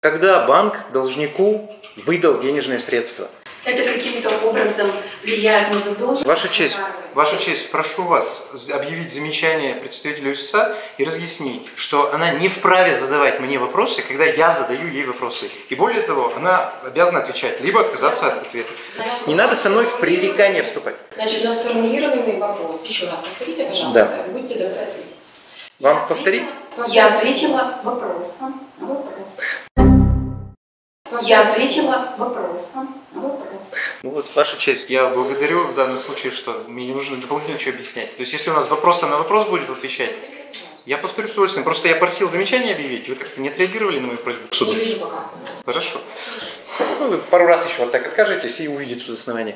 Когда банк должнику выдал денежные средства? Это каким-то образом влияет на задолженность? Ваша честь, прошу вас объявить замечание представителю ЮССА и разъяснить, что она не вправе задавать мне вопросы, когда я задаю ей вопросы. И более того, она обязана отвечать, либо отказаться от ответа. Не надо со мной в пререкание вступать. Значит, на сформулированный вопрос, еще раз повторите, пожалуйста, Да. будьте добры ответить. Вам повторить? Я ответила вопросом на вопрос. Я ответила вопросом на вопрос. Ну вот, ваша честь, я благодарю в данном случае, что мне не нужно дополнительно ничего объяснять. То есть, если у нас вопроса на вопрос будет отвечать, я повторю с удовольствием. Просто я просил замечание объявить, вы как-то не отреагировали на мою просьбу к суду. Не вижу пока основания. Хорошо. Ну, вы пару раз еще вот так откажетесь и увидите суд основания.